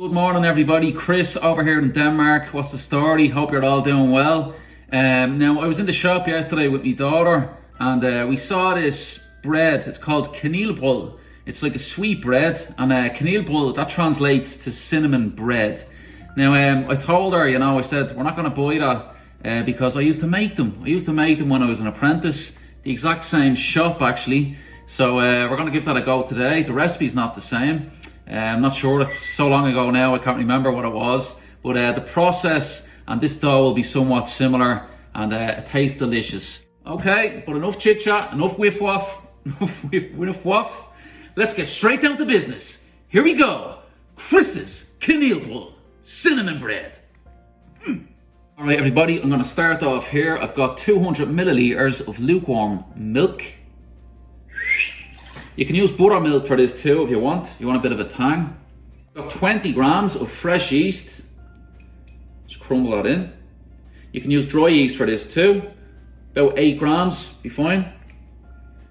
Good morning everybody, Chris over here in Denmark. What's the story? Hope you're all doing well. Now I was in the shop yesterday with my daughter and we saw this bread. It's called Kanelbrød. It's like a sweet bread, and Kanelbrød, that translates to cinnamon bread. Now I told her, I said we're not going to buy that because I used to make them. I used to make them when I was an apprentice. The exact same shop actually. So we're going to give that a go today. The recipe's not the same. I'm not sure, it's so long ago now, I can't remember what it was. But the process and this dough will be somewhat similar, and it tastes delicious. Okay, but enough chit chat, enough whiff waff, enough waff. Let's get straight down to business. Here we go. Chris's Kanelbrød cinnamon bread. All right, everybody, I'm going to start off here. I've got 200 milliliters of lukewarm milk. You can use buttermilk for this too if you want. You want a bit of a tang. Got 20 grams of fresh yeast. Just crumble that in. You can use dry yeast for this too. About 8 grams, be fine.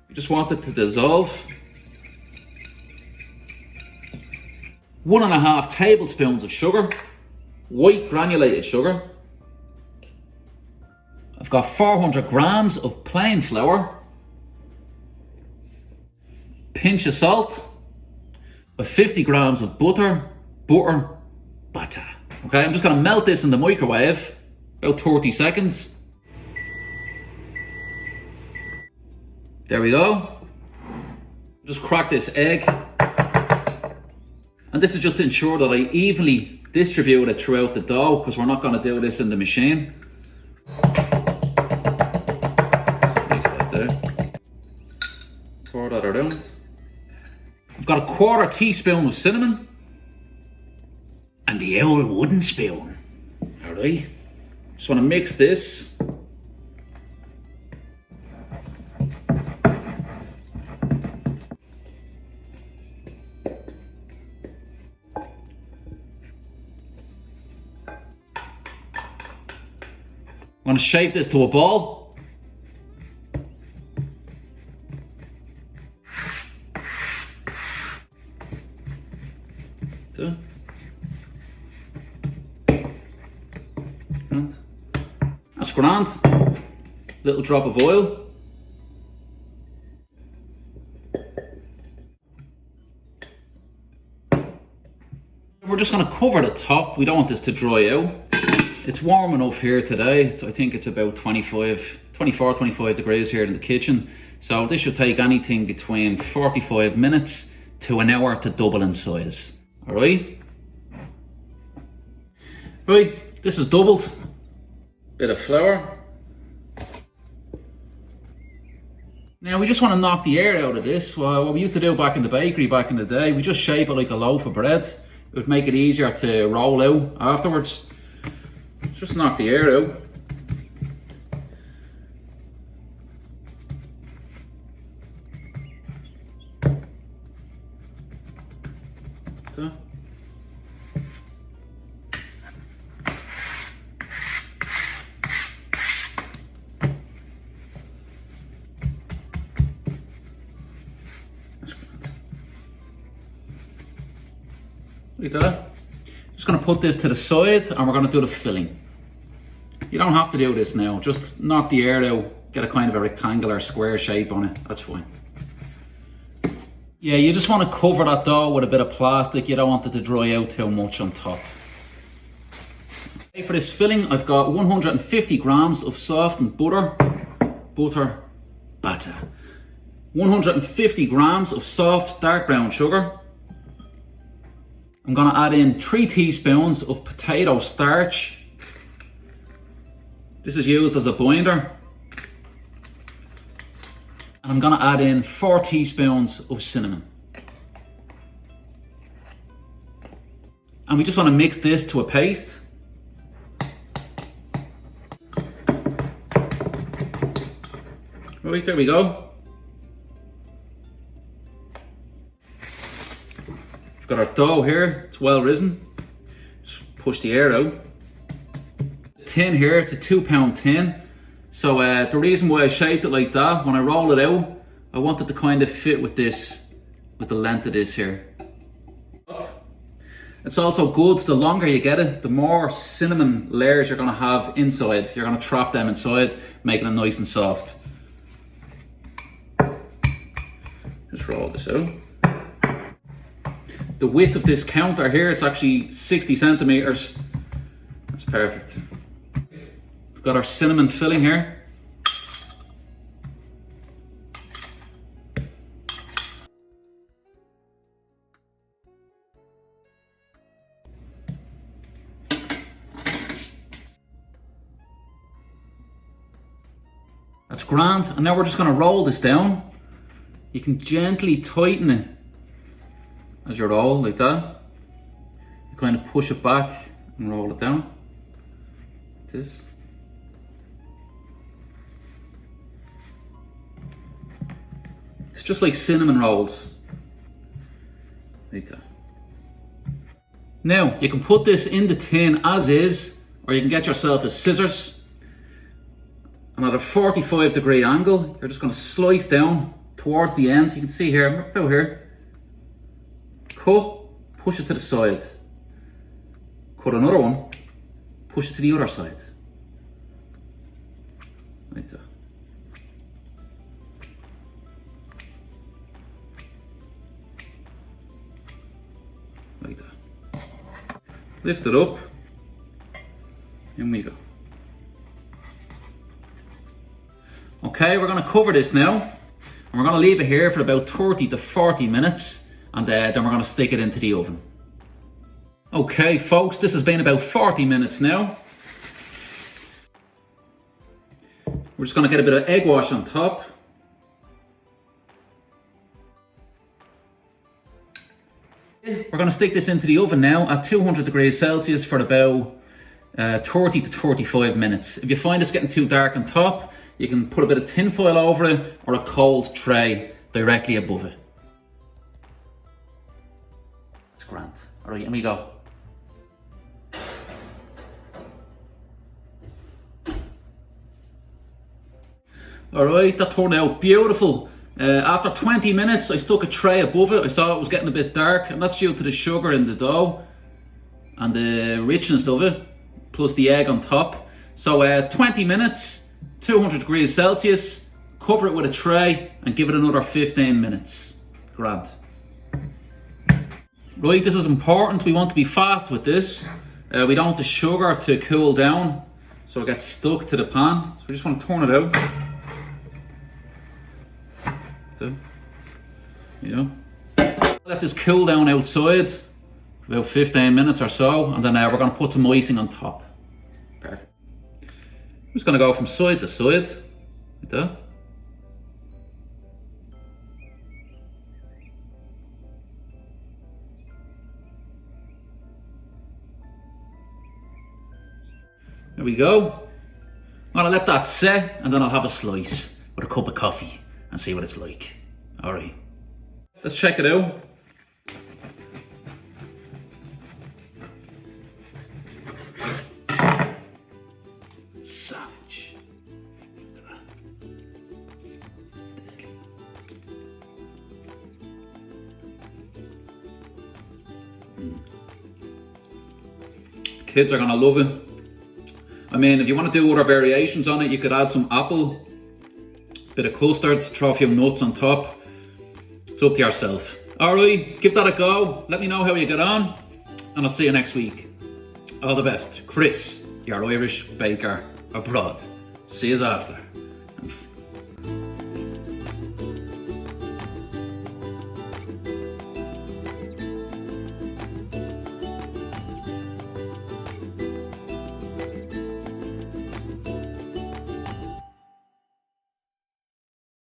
You just want it to dissolve. 1.5 tablespoons of sugar. White granulated sugar. I've got 400 grams of plain flour. Pinch of salt, 50 grams of butter, batter. Okay, I'm just going to melt this in the microwave, about 30 seconds. There we go. Just crack this egg. And this is just to ensure that I evenly distribute it throughout the dough, because we're not going to do this in the machine. Place that there. Pour that around. I've got a 1/4 teaspoon of cinnamon and the old wooden spoon. All right, just want to mix this. I'm going to shape this to a ball. That's grand. Little drop of oil. We're just going to cover the top. We don't want this to dry out. It's warm enough here today. I think it's about 24, 25 degrees here in the kitchen. So this should take anything between 45 minutes to an hour to double in size. All right. Right, this is doubled. Bit of flour. Now we just want to knock the air out of this. Well, what we used to do back in the bakery back in the day, we just shape it like a loaf of bread. It would make it easier to roll out afterwards. Just knock the air out. So. Like that. Just going to put this to the side and we're going to do the filling. You don't have to do this now, just knock the air out, get a kind of a rectangular square shape on it, that's fine. Yeah, you just want to cover that dough with a bit of plastic, you don't want it to dry out too much on top. Okay, for this filling I've got 150 grams of softened butter, batter. 150 grams of soft dark brown sugar. I'm going to add in 3 teaspoons of potato starch. This is used as a binder. And I'm going to add in 4 teaspoons of cinnamon. And we just want to mix this to a paste. Right, there we go. Got our dough here, it's well risen. Just push the air out. Tin here, it's a 2-pound tin. So the reason why I shaped it like that, when I roll it out, I want it to kind of fit with this, with the length of this here. It's also good, the longer you get it, the more cinnamon layers you're going to have inside. You're going to trap them inside, making it nice and soft. Just roll this out. The width of this counter here, it's actually 60 centimeters. That's perfect. We've got our cinnamon filling here. That's grand. And now we're just going to roll this down. You can gently tighten it as you roll, like that. You kind of push it back and roll it down. Like this. It's just like cinnamon rolls. Like that. Now, you can put this in the tin as is, or you can get yourself a scissors. And at a 45-degree angle, you're just going to slice down towards the end. You can see here, about here. Cut, push it to the side. Cut another one, push it to the other side. Like that. Like that. Lift it up. In we go. Okay, we're going to cover this now, and we're going to leave it here for about 30 to 40 minutes, and then we're going to stick it into the oven. Okay folks, this has been about 40 minutes now. We're just going to get a bit of egg wash on top. We're going to stick this into the oven now at 200 degrees Celsius for about 30 to 35 minutes. If you find it's getting too dark on top, you can put a bit of tin foil over it or a cold tray directly above it. That's grand. All right, here we go. All right, that turned out beautiful. After 20 minutes, I stuck a tray above it. I saw it was getting a bit dark, and that's due to the sugar in the dough and the richness of it, plus the egg on top. So 20 minutes, 200 degrees Celsius, cover it with a tray and give it another 15 minutes. Grand. Right, this is important. We want to be fast with this. We don't want the sugar to cool down so it gets stuck to the pan. So we just want to turn it out. There you go. Let this cool down outside about 15 minutes or so, and then we're going to put some icing on top. Perfect. I'm just going to go from side to side, like that. There we go. I'm going to let that set, and then I'll have a slice with a cup of coffee and see what it's like. All right, let's check it out. Savage. Kids are gonna love it. I mean, if you want to do other variations on it, you could add some apple, bit of custard, throw a few nuts on top. It's up to yourself. Alright, give that a go. Let me know how you get on, and I'll see you next week. All the best. Chris, your Irish baker abroad. See you after.